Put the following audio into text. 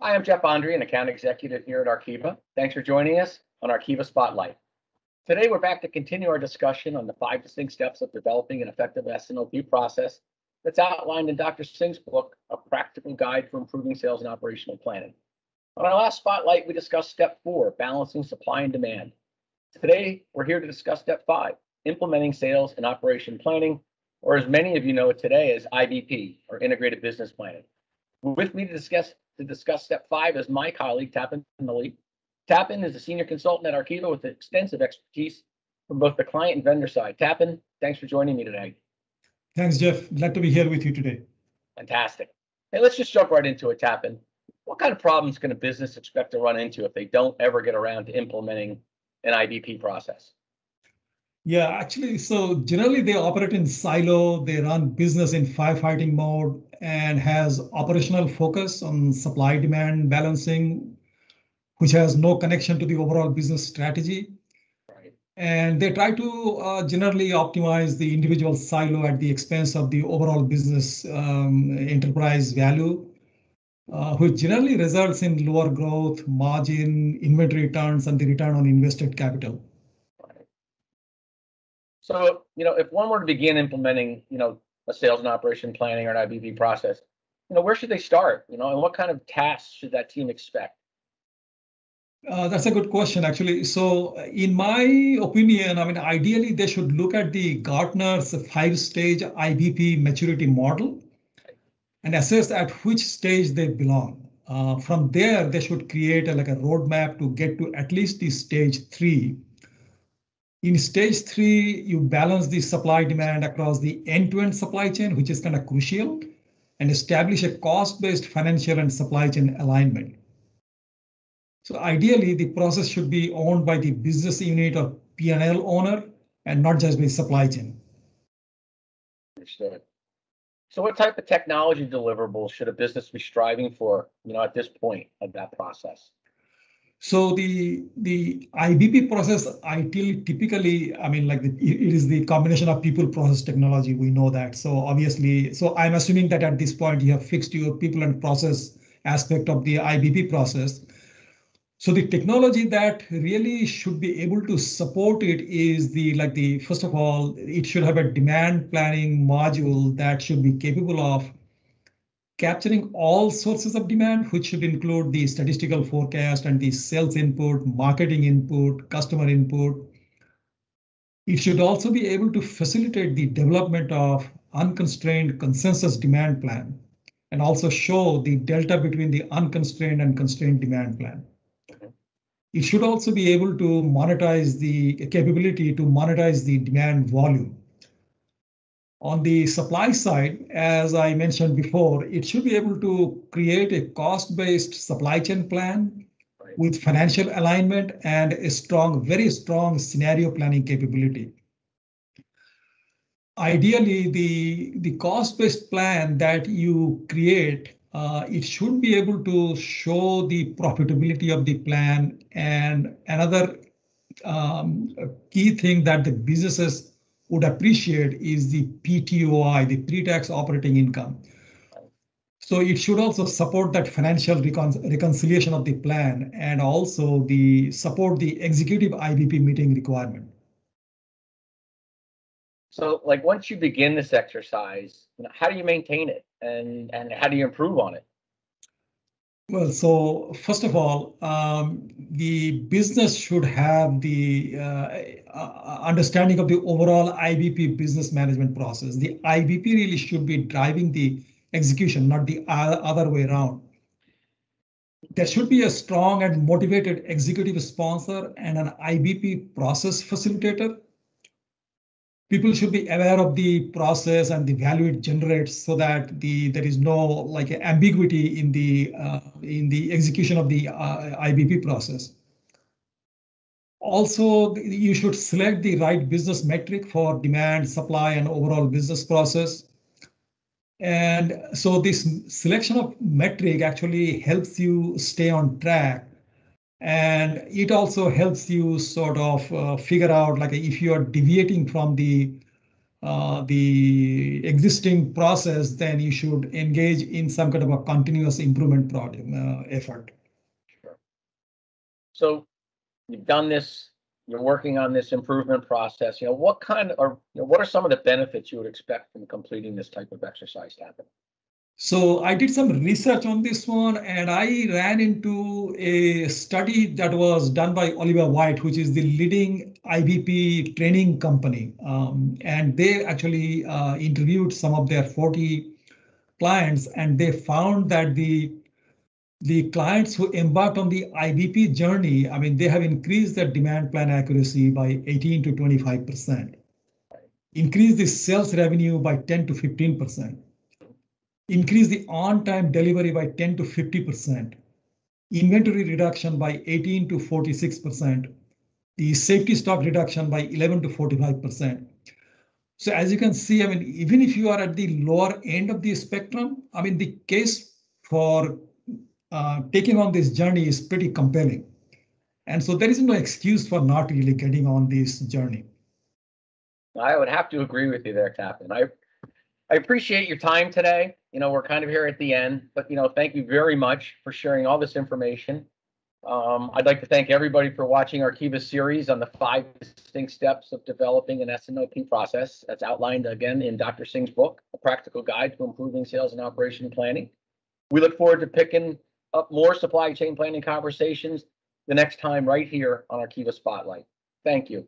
Hi, I'm Jeff Ondria, an account executive here at Arkieva. Thanks for joining us on Arkieva Spotlight. Today, we're back to continue our discussion on the 5 distinct steps of developing an effective S&OP process that's outlined in Dr. Singh's book, A Practical Guide for Improving Sales and Operational Planning. On our last Spotlight, we discussed step 4, balancing supply and demand. Today, we're here to discuss step 5, implementing sales and operation planning, or as many of you know it today as IBP, or integrated business planning. With me to discuss step 5 is my colleague, Tapan Mallik. Tapan is a senior consultant at Arkieva with extensive expertise from both the client and vendor side. Tapan, thanks for joining me today. Thanks, Jeff. Glad to be here with you today. Fantastic. Hey, let's just jump right into it, Tapan. What kind of problems can a business expect to run into if they don't ever get around to implementing an IBP process? Yeah, actually, so generally they operate in silo, they run business in firefighting mode and has operational focus on supply demand balancing, which has no connection to the overall business strategy. Right. And they try to generally optimize the individual silo at the expense of the overall business enterprise value, which generally results in lower growth, margin, inventory turns, and the return on invested capital. So, if one were to begin implementing, a sales and operation planning or an IBP process, where should they start? And what kind of tasks should that team expect? That's a good question, actually. So in my opinion, ideally, they should look at the Gartner's 5-stage IBP maturity model and assess at which stage they belong. From there, they should create a roadmap to get to at least the stage 3. In stage 3, you balance the supply demand across the end-to-end supply chain, which is kind of crucial, and establish a cost-based financial and supply chain alignment. So ideally, the process should be owned by the business unit or P&L owner and not just by supply chain. Understood. So what type of technology deliverables should a business be striving for, at this point of that process? So the IBP process typically, it is the combination of people, process, technology. We know that. So obviously, I'm assuming that at this point you have fixed your people and process aspect of the IBP process. So the technology that really should be able to support it is first of all, it should have a demand planning module that should be capable of capturing all sources of demand, which should include the statistical forecast and the sales input, marketing input, customer input. It should also be able to facilitate the development of unconstrained consensus demand plan and also show the delta between the unconstrained and constrained demand plan. It should also be able to monetize the capability to monetize the demand volume. On the supply side, as I mentioned before, it should be able to create a cost-based supply chain plan with financial alignment and a very strong scenario planning capability. Ideally, the cost-based plan that you create, it should be able to show the profitability of the plan. And another key thing that the businesses would appreciate is the PTOI, the pre-tax operating income. So it should also support that financial reconciliation of the plan and also support the executive IBP meeting requirement. So once you begin this exercise, how do you maintain it and how do you improve on it? Well, so first of all, the business should have the understanding of the overall IBP business management process. The IBP really should be driving the execution, not the other way around. There should be a strong and motivated executive sponsor and an IBP process facilitator. People should be aware of the process and the value it generates so that there is no ambiguity in the execution of the IBP process. Also, you should select the right business metric for demand, supply, and overall business process. And so this selection of metric actually helps you stay on track. And it also helps you sort of figure out if you are deviating from the the existing process, then you should engage in some kind of a continuous improvement project effort. Sure. So you've done this, you're working on this improvement process. What kind of, what are some of the benefits you would expect from completing this type of exercise to happen? So I did some research on this one, and I ran into a study that was done by Oliver White, which is the leading IBP training company. And they actually interviewed some of their 40 clients, and they found that the clients who embarked on the IBP journey, I mean, they have increased their demand plan accuracy by 18 to 25%, increased the sales revenue by 10 to 15%. Increase the on-time delivery by 10 to 50%, inventory reduction by 18 to 46%, the safety stock reduction by 11 to 45%. So as you can see, I mean, even if you are at the lower end of the spectrum, I mean, the case for taking on this journey is pretty compelling. And so there is no excuse for not really getting on this journey. I would have to agree with you there, Tapan. I appreciate your time today. We're kind of here at the end, but thank you very much for sharing all this information. I'd like to thank everybody for watching Arkiva's series on the 5 distinct steps of developing an S&OP process that's outlined again in Dr. Singh's book, A Practical Guide to Improving Sales and Operation Planning. We look forward to picking up more supply chain planning conversations the next time right here on Arkiva Spotlight. Thank you.